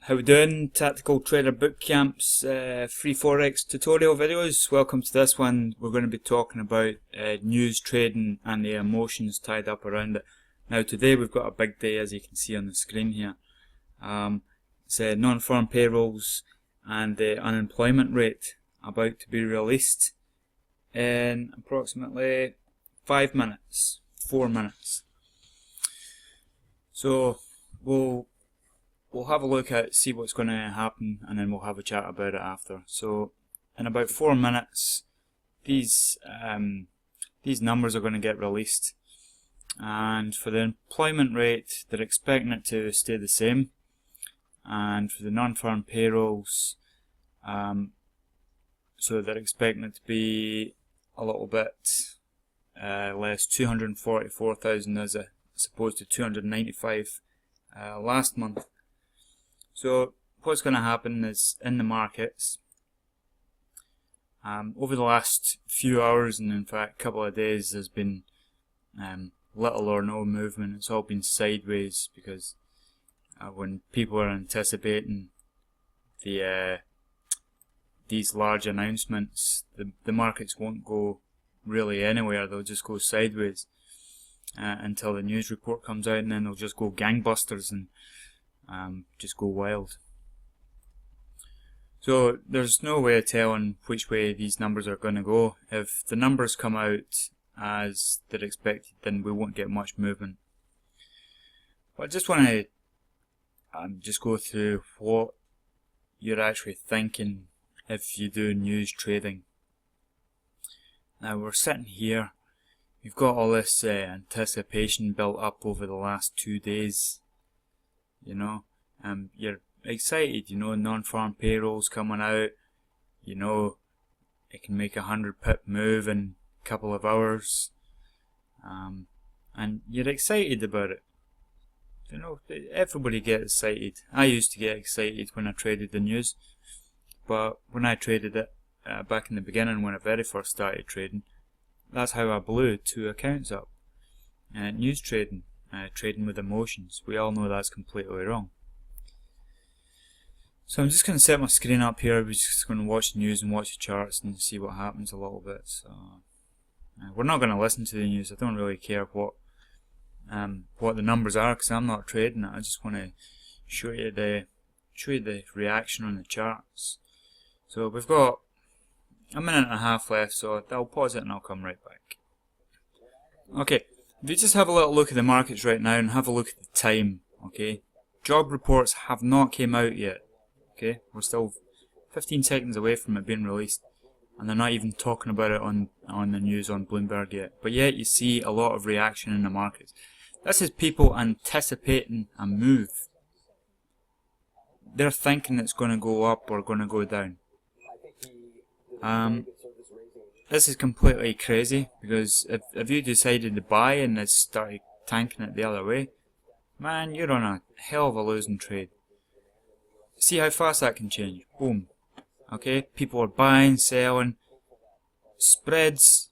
How we doing? Tactical Trader Bootcamp's free Forex tutorial videos. Welcome to this one. We're going to be talking about news trading and the emotions tied up around it. Now today we've got a big day, as you can see on the screen here. It's non-farm payrolls and the unemployment rate about to be released in approximately 5 minutes, 4 minutes. So we'll have a look at, see what's going to happen, and then we'll have a chat about it after. So in about 4 minutes, these numbers are going to get released, and for the employment rate, they're expecting it to stay the same, and for the non-farm payrolls, so they're expecting it to be a little bit less, 244,000 as opposed to 295 last month. So what's going to happen is, in the markets, over the last few hours, and in fact a couple of days, there's been little or no movement. It's all been sideways because when people are anticipating these large announcements, the markets won't go really anywhere. They'll just go sideways until the news report comes out, and then they'll just go gangbusters and just go wild. So there's no way of telling which way these numbers are going to go. If the numbers come out as they're expected, then we won't get much movement. But I just want to just go through what you're actually thinking if you do news trading. Now we're sitting here, we've got all this anticipation built up over the last 2 days. You know, you're excited, you know, non-farm payrolls coming out, you know, it can make a 100 pip move in a couple of hours, and you're excited about it. You know, everybody gets excited. I used to get excited when I traded the news, but when I traded it back in the beginning, when I very first started trading, that's how I blew 2 accounts up. News trading. Trading with emotions. We all know that's completely wrong. So I'm just going to set my screen up here. We're just going to watch the news and watch the charts and see what happens a little bit. So we're not going to listen to the news. I don't really care what the numbers are, because I'm not trading it. I just want to show you the reaction on the charts. So we've got a minute and a half left, so I'll pause it and I'll come right back. Okay. If you just have a little look at the markets right now and have a look at the time, okay? Job reports have not came out yet, okay? We're still 15 seconds away from it being released, and they're not even talking about it on the news on Bloomberg yet. But yet you see a lot of reaction in the markets. This is people anticipating a move. They're thinking it's going to go up or going to go down. This is completely crazy, because if you decided to buy and it started tanking it the other way, man, you're on a hell of a losing trade. See how fast that can change. Boom. Okay, people are buying, selling. Spreads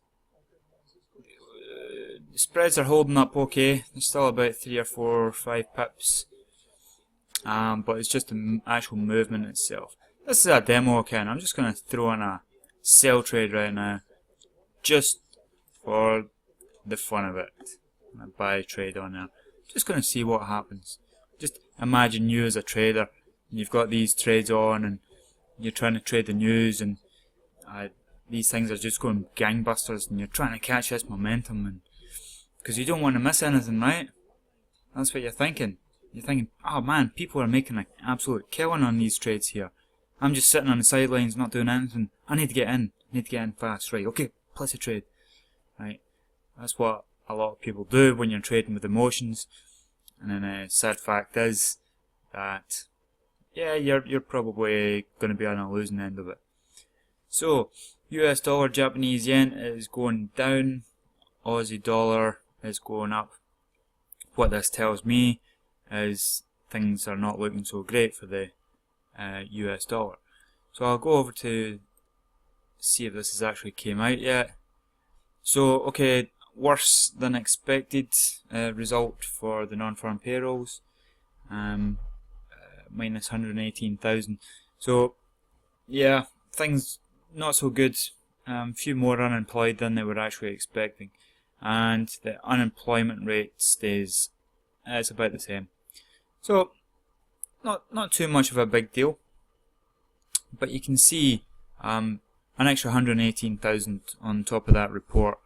are holding up okay. There's still about 3 or 4 or 5 pips, but it's just the actual movement itself. This is a demo account. I'm just going to throw in a sell trade right now, just for the fun of it. I buy a trade on there. Just going to see what happens. Just imagine you as a trader, and you've got these trades on, and you're trying to trade the news, and these things are just going gangbusters, and you're trying to catch this momentum, and because you don't want to miss anything, right? That's what you're thinking. You're thinking, oh man, people are making an absolute killing on these trades here. I'm just sitting on the sidelines not doing anything. I need to get in. I need to get in fast. Right, okay, place a trade. Right, that's what a lot of people do when you're trading with emotions. And then a sad fact is that, yeah, you're probably going to be on a losing end of it. So, US dollar, Japanese yen is going down. Aussie dollar is going up. What this tells me is things are not looking so great for the US dollar. So I'll go over to see if this has actually came out yet. So okay, worse than expected result for the non-farm payrolls. minus 118,000. So yeah, things not so good. Few more unemployed than they were actually expecting, and the unemployment rate stays it's about the same. So not too much of a big deal, but you can see an extra 118,000 on top of that report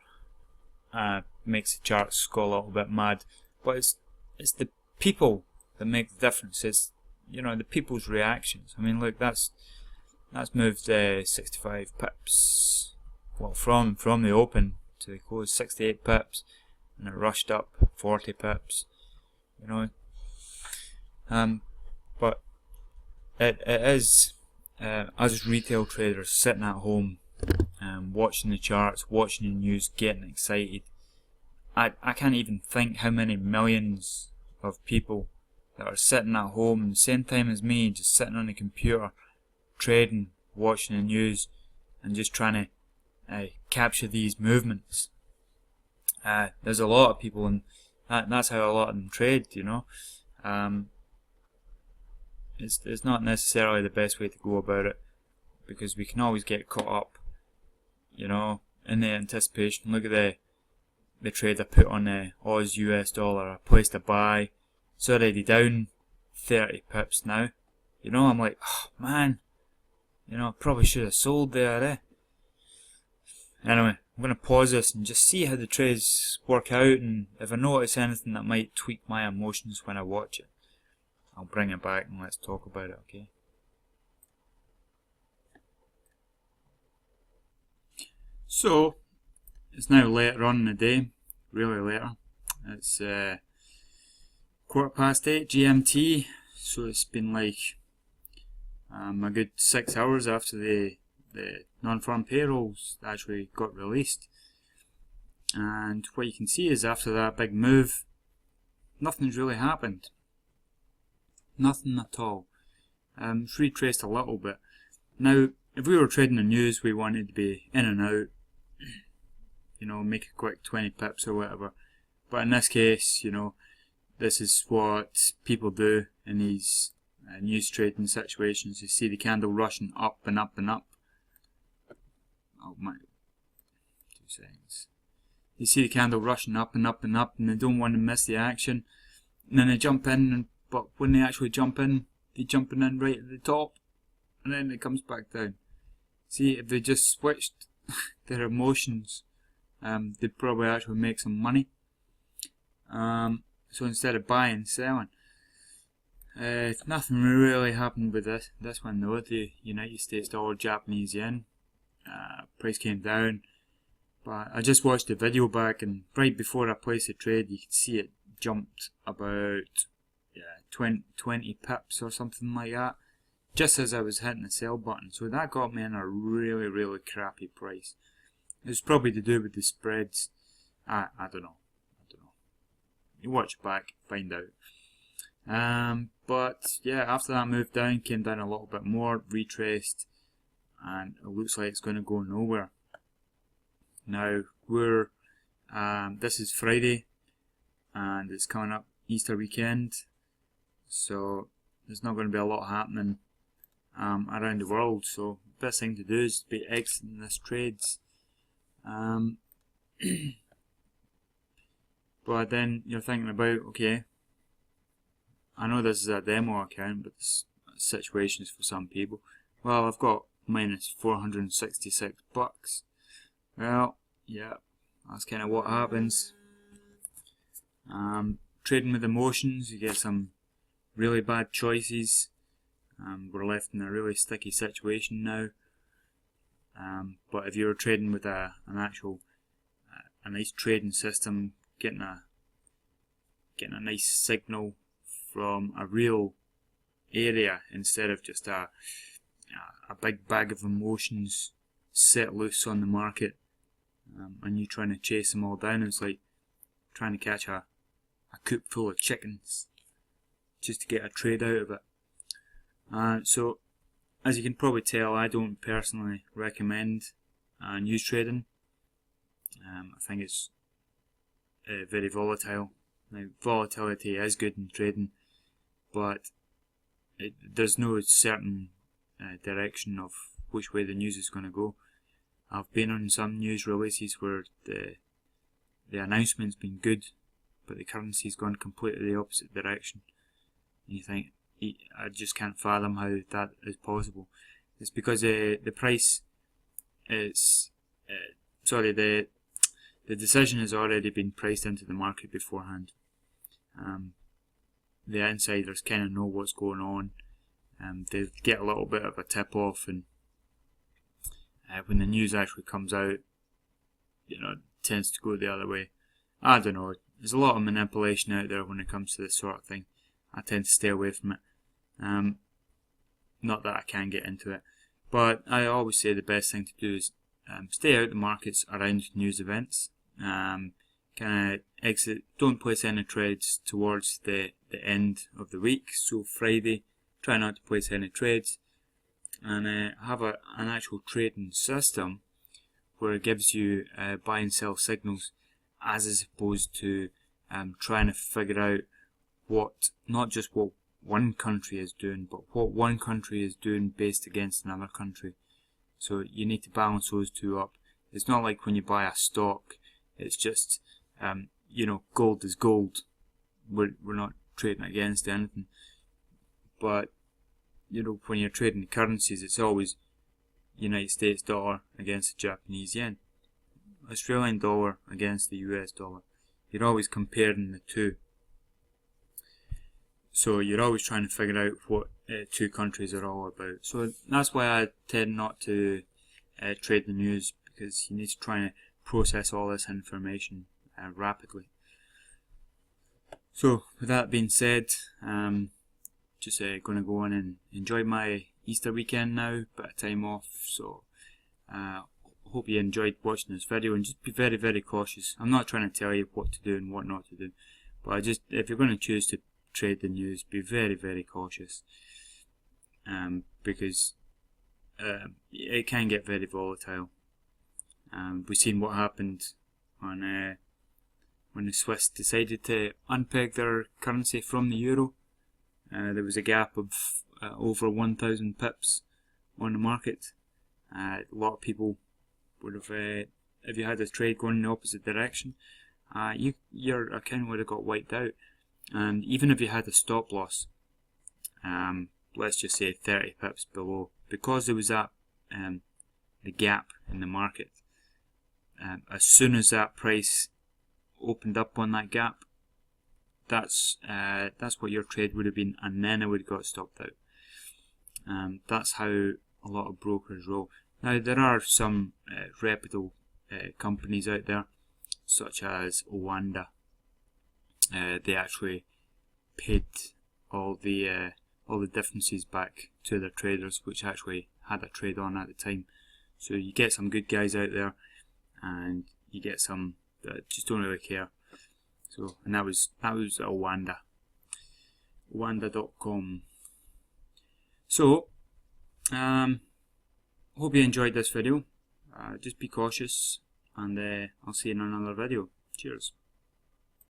makes the charts go a little bit mad. But it's the people that make the difference. It's the people's reactions. I mean, look, that's moved 65 pips. Well, from the open to the close, 68 pips, and it rushed up 40 pips. But it is us retail traders sitting at home, watching the charts, watching the news, getting excited. I can't even think how many millions of people that are sitting at home at the same time as me, just sitting on the computer, trading, watching the news, and just trying to capture these movements. There's a lot of people, and that's how a lot of them trade. It's not necessarily the best way to go about it, because we can always get caught up, in the anticipation. Look at the trade I put on the Oz US dollar. I placed a buy. It's already down 30 pips now. I'm like, oh man, probably should have sold there, eh? Anyway, I'm going to pause this and just see how the trades work out, and if I notice anything that might tweak my emotions when I watch it, I'll bring it back and let's talk about it, okay? So, it's now later on in the day, really later. It's 8:15 GMT, so it's been like a good 6 hours after the non-farm payrolls actually got released. And what you can see is after that big move, nothing's really happened. Nothing at all. It's retraced a little bit. Now, if we were trading the news, we wanted to be in and out, make a quick 20 pips or whatever. But in this case, this is what people do in these news trading situations. You see the candle rushing up and up and up. Oh my, 2 seconds. You see the candle rushing up and up and up, and they don't want to miss the action. And then they jump in, but when they actually jump in, they're jumping in right at the top, and then it comes back down. See, if they just switched their emotions, they'd probably actually make some money. So instead of buying, selling. Nothing really happened with this one though. The United States dollar, Japanese yen, price came down. But I just watched the video back, and right before I placed the trade, you could see it jumped about 20 pips or something like that, just as I was hitting the sell button. So that got me in a really, really crappy price. It was probably to do with the spreads. I don't know. You watch back, find out. But yeah, after that move down, came down a little bit more, retraced, and it looks like it's going to go nowhere. Now this is Friday, and it's coming up Easter weekend, so there's not going to be a lot happening around the world. So the best thing to do is to be exiting this trades. But then you're thinking about, okay, I know this is a demo account, but this situation is for some people. Well, I've got minus 466 bucks. Well, yeah, that's kind of what happens. Trading with emotions, you get some really bad choices. We're left in a really sticky situation now. But if you're trading with a nice trading system, getting a nice signal from a real area instead of just a big bag of emotions set loose on the market, and you trying to chase them all down. It's like trying to catch a coop full of chickens just to get a trade out of it. So as you can probably tell, I don't personally recommend news trading. I think it's very volatile. Now, volatility is good in trading, but there's no certain direction of which way the news is going to go. I've been on some news releases where the announcement's been good, but the currency's gone completely the opposite direction. And you think, I just can't fathom how that is possible. It's because the price is, the decision has already been priced into the market beforehand. The insiders kind of know what's going on. They get a little bit of a tip off, and when the news actually comes out, it tends to go the other way. I don't know. There's a lot of manipulation out there when it comes to this sort of thing. I tend to stay away from it. Not that I can get into it, but I always say the best thing to do is stay out the markets around news events. Kind of exit. Don't place any trades towards the end of the week. So Friday, try not to place any trades, and have an actual trading system where it gives you buy and sell signals, as opposed to trying to figure out not just what one country is doing, but what one country is doing based against another country. So you need to balance those two up. It's not like when you buy a stock, it's just gold is gold. We're not trading against anything. But when you're trading currencies, it's always United States dollar against the Japanese yen, Australian dollar against the US dollar. You're always comparing the two. So you're always trying to figure out what two countries are all about. So that's why I tend not to trade the news, because you need to try and process all this information rapidly. So with that being said, just going to go on and enjoy my Easter weekend now, bit of time off. So hope you enjoyed watching this video, and just be very, very cautious. I'm not trying to tell you what to do and what not to do, but if you're going to choose to trade the news, be very, very cautious, because it can get very volatile. We've seen what happened on when the Swiss decided to unpeg their currency from the euro. There was a gap of over 1,000 pips on the market. A lot of people would have, if you had a trade going in the opposite direction, your account would have got wiped out. And even if you had a stop loss, let's just say 30 pips below, because there was that the gap in the market, as soon as that price opened up on that gap, that's what your trade would have been, and then it would have got stopped out. That's how a lot of brokers roll. Now there are some reputable companies out there, such as Oanda. They actually paid all the differences back to their traders, which actually had a trade on at the time. So you get some good guys out there, and you get some that just don't really care. So, and that was Oanda, Oanda.com. So, hope you enjoyed this video. Just be cautious, and I'll see you in another video. Cheers.